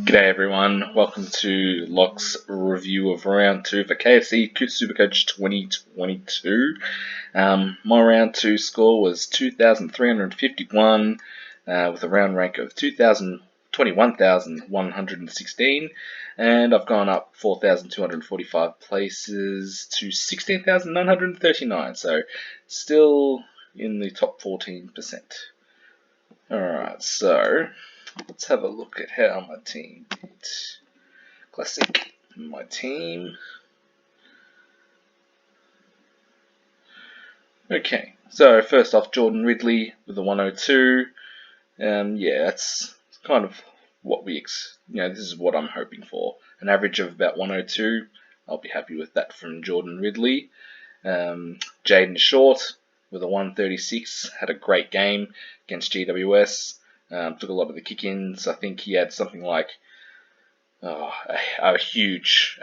G'day everyone, welcome to Locke's review of round 2 for KFC Supercoach 2022. My round 2 score was 2,351 with a round rank of 21,116, and I've gone up 4,245 places to 16,939, so still in the top 14%. Alright, so let's have a look at how my team did. Classic, my team. Okay, so first off, Jordan Ridley with a 102. Yeah, that's kind of what this is what I'm hoping for. An average of about 102. I'll be happy with that from Jordan Ridley. Jaden Short with a 136. Had a great game against GWS. Took a lot of the kick-ins. I think he had something like a huge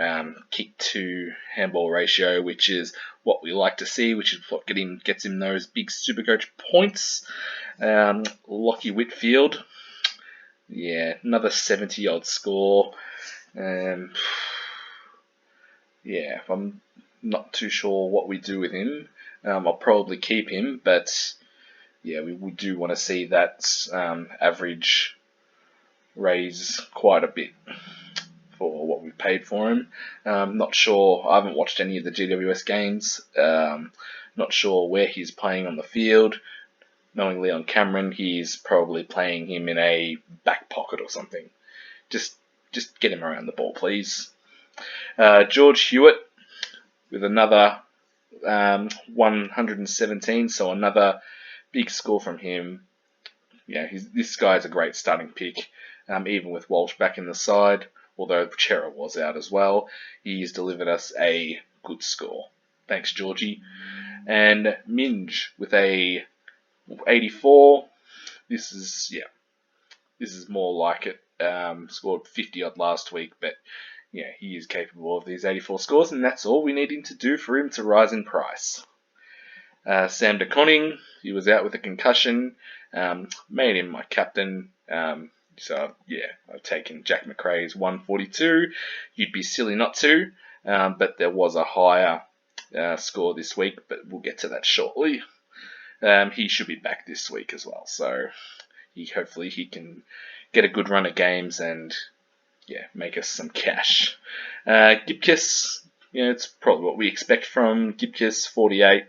kick to handball ratio, which is what we like to see, which is what gets him those big Supercoach points. Lockie Whitfield, yeah, another 70-odd score. Yeah, I'm not too sure what we do with him. I'll probably keep him, but yeah, we do want to see that average raise quite a bit for what we paid for him. Not sure, I haven't watched any of the GWS games. Not sure where he's playing on the field. Knowing Leon Cameron, he's probably playing him in a back pocket or something. Just get him around the ball, please. George Hewitt with another 117, so another big score from him. Yeah, this guy's a great starting pick, even with Walsh back in the side, although Chera was out as well. He's delivered us a good score. Thanks, Georgie. And Minge with a 84. This is more like it. Scored 50 odd last week, but yeah, he is capable of these 84 scores, and that's all we need him to do for him to rise in price. Sam DeConning, he was out with a concussion. Made him my captain. So yeah, I've taken Jack Macrae's 142. You'd be silly not to, but there was a higher score this week, but we'll get to that shortly. He should be back this week as well, so hopefully he can get a good run of games and yeah, make us some cash. Gibkiss, it's probably what we expect from Gibkiss, 48.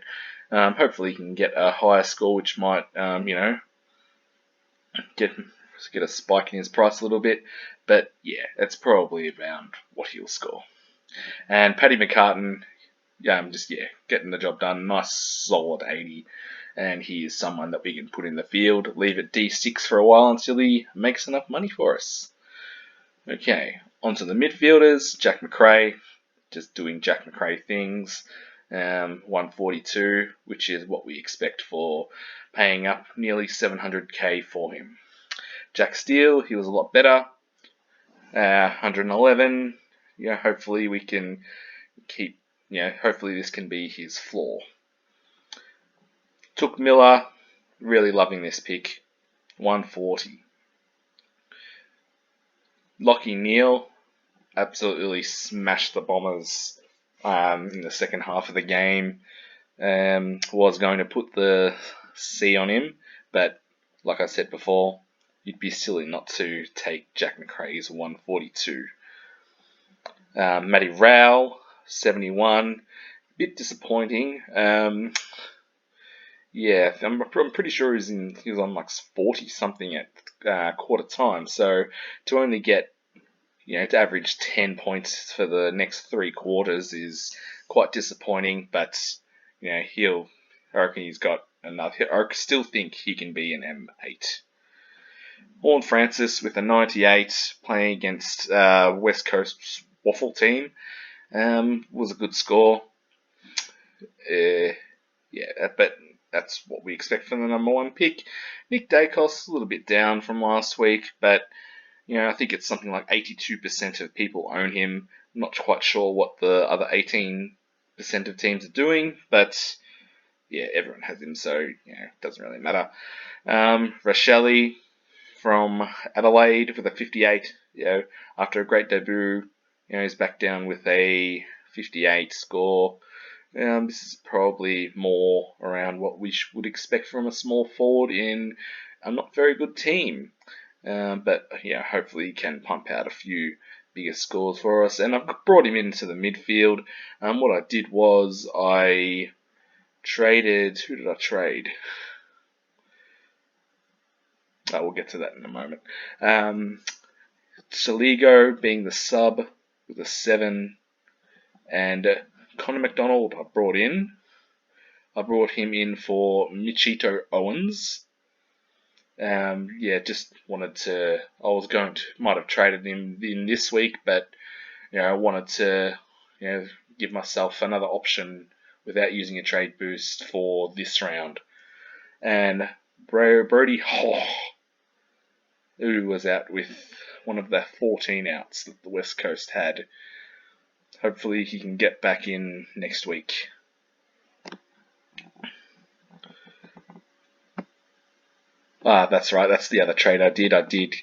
Hopefully he can get a higher score, which might, get a spike in his price a little bit. But yeah, that's probably around what he'll score. And Paddy McCartan, getting the job done. Nice solid 80. And he is someone that we can put in the field, leave at D6 for a while until he makes enough money for us. Okay, onto the midfielders. Jack Macrae, just doing Jack Macrae things. 142, which is what we expect for paying up nearly 700k for him. Jack Steele, he was a lot better. 111. Yeah, hopefully we can keep. Hopefully this can be his floor. Took Miller, really loving this pick. 140. Lockie Neal, absolutely smashed the Bombers in the second half of the game. Was going to put the C on him, but like I said before, you'd be silly not to take Jack Macrae's 142. Maddie Rowell, 71. Bit disappointing. I'm pretty sure he was on like 40 something at quarter time. So to only get to average 10 points for the next 3 quarters is quite disappointing. But I reckon he's got enough. I still think he can be an M8. Horn Francis with a 98 playing against West Coast's Waffle team was a good score. But that's what we expect from the number 1 pick. Nick Dacos, a little bit down from last week, but I think it's something like 82% of people own him. I'm not quite sure what the other 18% of teams are doing, but yeah, everyone has him, so it doesn't really matter. Rochelle, from Adelaide with a 58. After a great debut, he's back down with a 58 score. This is probably more around what we would expect from a small forward in a not very good team. But hopefully he can pump out a few bigger scores for us. And I've brought him into the midfield. What I did was I traded. Who did I trade? We'll get to that in a moment. Saligo being the sub with a 7, and Connor McDonald I brought in. I brought him in for Michito Owens. Just wanted to. Might have traded him in this week, but I wanted to, give myself another option without using a trade boost for this round. And Brody, who was out with one of the 14 outs that the West Coast had. Hopefully he can get back in next week. That's right. That's the other trade I did. I did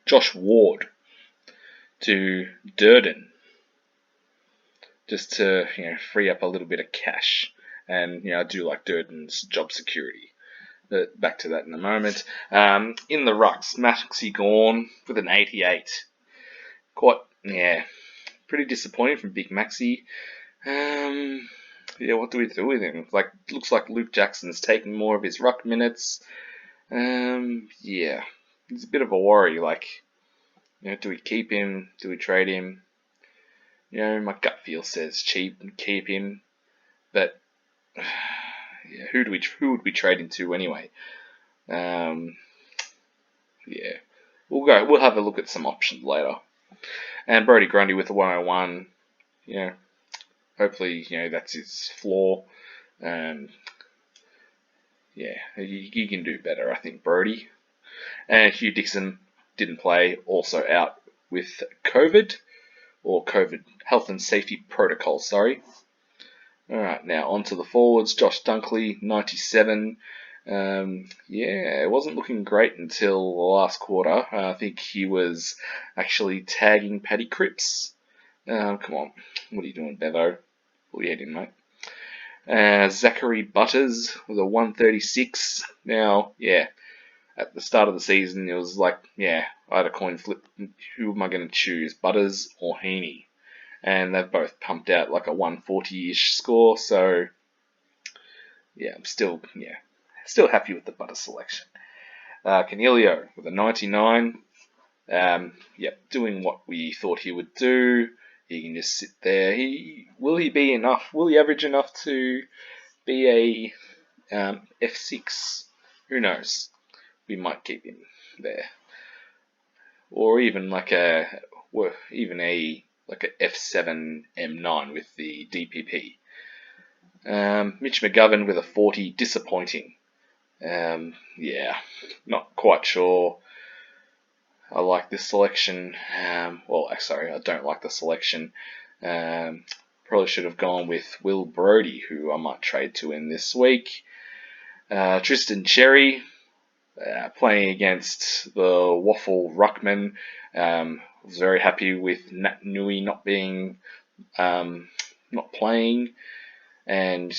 Josh Ward to Durden, just to free up a little bit of cash. And I do like Durden's job security. But back to that in a moment. In the rucks, Maxi Gawn with an 88. Pretty disappointing from Big Maxi. What do we do with him? Looks like Luke Jackson's taking more of his ruck minutes. It's a bit of a worry. Do we keep him? Do we trade him? My gut feel says keep him, but who would we trade him to anyway? We'll have a look at some options later. And Brody Grundy with a 101. Hopefully, that's his floor. He can do better, I think, Brody. And Hugh Dixon didn't play, also out with COVID, or COVID health and safety protocol, sorry. Alright, now on to the forwards. Josh Dunkley, 97. It wasn't looking great until the last quarter. I think he was actually tagging Paddy Cripps. Come on, what are you doing, Bevo? Pull your head in, mate. Zachary Butters with a 136. Now, at the start of the season, it was I had a coin flip. Who am I going to choose, Butters or Heaney? And they've both pumped out like a 140-ish score. So, I'm still happy with the Butters selection. Canelio with a 99. Doing what we thought he would do. He can just sit there. Will he be enough? Will he average enough to be a F6? Who knows? We might keep him there, or even like a F7 M9 with the DPP. Mitch Mcgovern with a 40, disappointing. Not quite sure. I like this selection. I don't like the selection. Probably should have gone with Will Brodie, who I might trade to in this week. Tristan Cherry, playing against the Waffle Ruckman. Was very happy with Nat Nui not playing, and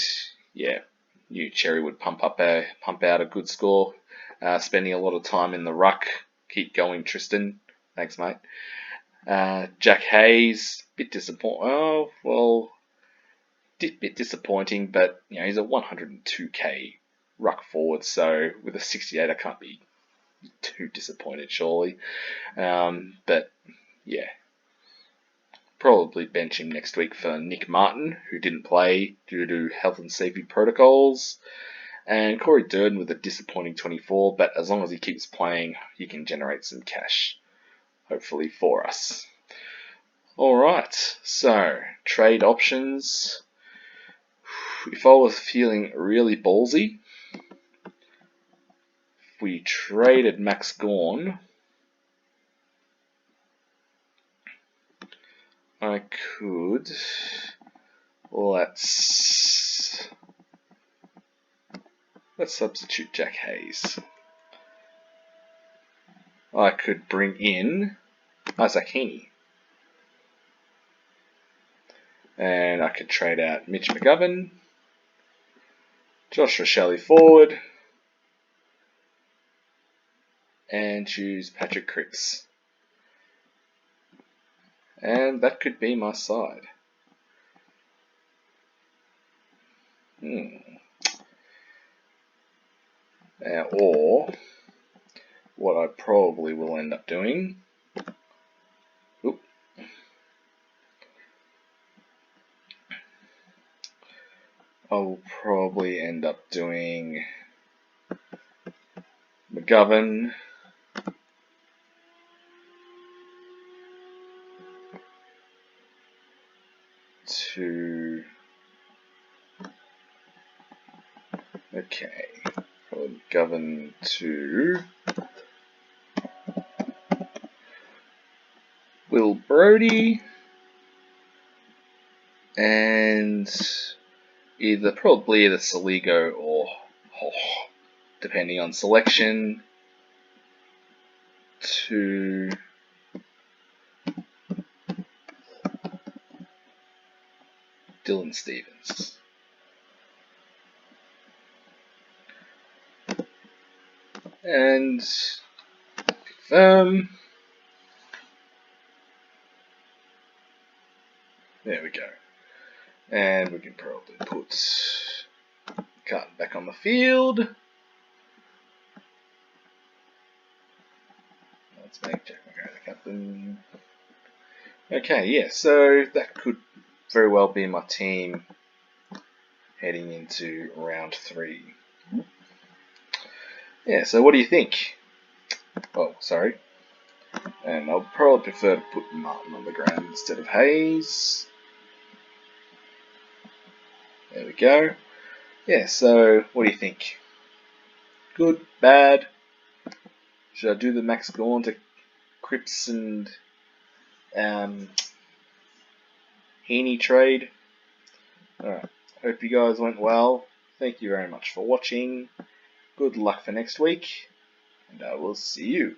knew Cherry would pump out a good score. Spending a lot of time in the ruck. Keep going, Tristan. Thanks, mate. Jack Hayes, bit disappointing. Bit disappointing, but he's a 102k ruck forward, so with a 68, I can't be too disappointed, surely. Probably bench him next week for Nick Martin, who didn't play due to health and safety protocols. And Corey Durden with a disappointing 24, but as long as he keeps playing, he can generate some cash, hopefully, for us. Alright, so trade options. If I was feeling really ballsy, if we traded Max Gawn, I could. Let's substitute Jack Hayes. I could bring in Isaac Heaney. And I could trade out Mitch Mcgovern, Josh Rochelle forward, and choose Patrick Cripps. And that could be my side. Or what I probably will end up doing. I'll probably end up doing McGovern, to McGovern to Will Brodie, and probably either Saligo or depending on selection, to Dylan Stevens. And confirm. There we go. And we can probably put Carton back on the field. Let's make Jack McGrath the captain. Okay, yeah, so that could very well be my team heading into round 3. Yeah, so what do you think? Oh, sorry. And I'll probably prefer to put Martin on the ground instead of Hayes. There we go. Yeah, so what do you think? Good? Bad? Should I do the Max Gawn to Cripps and Heaney trade? Alright, hope you guys went well. Thank you very much for watching. Good luck for next week, and I will see you.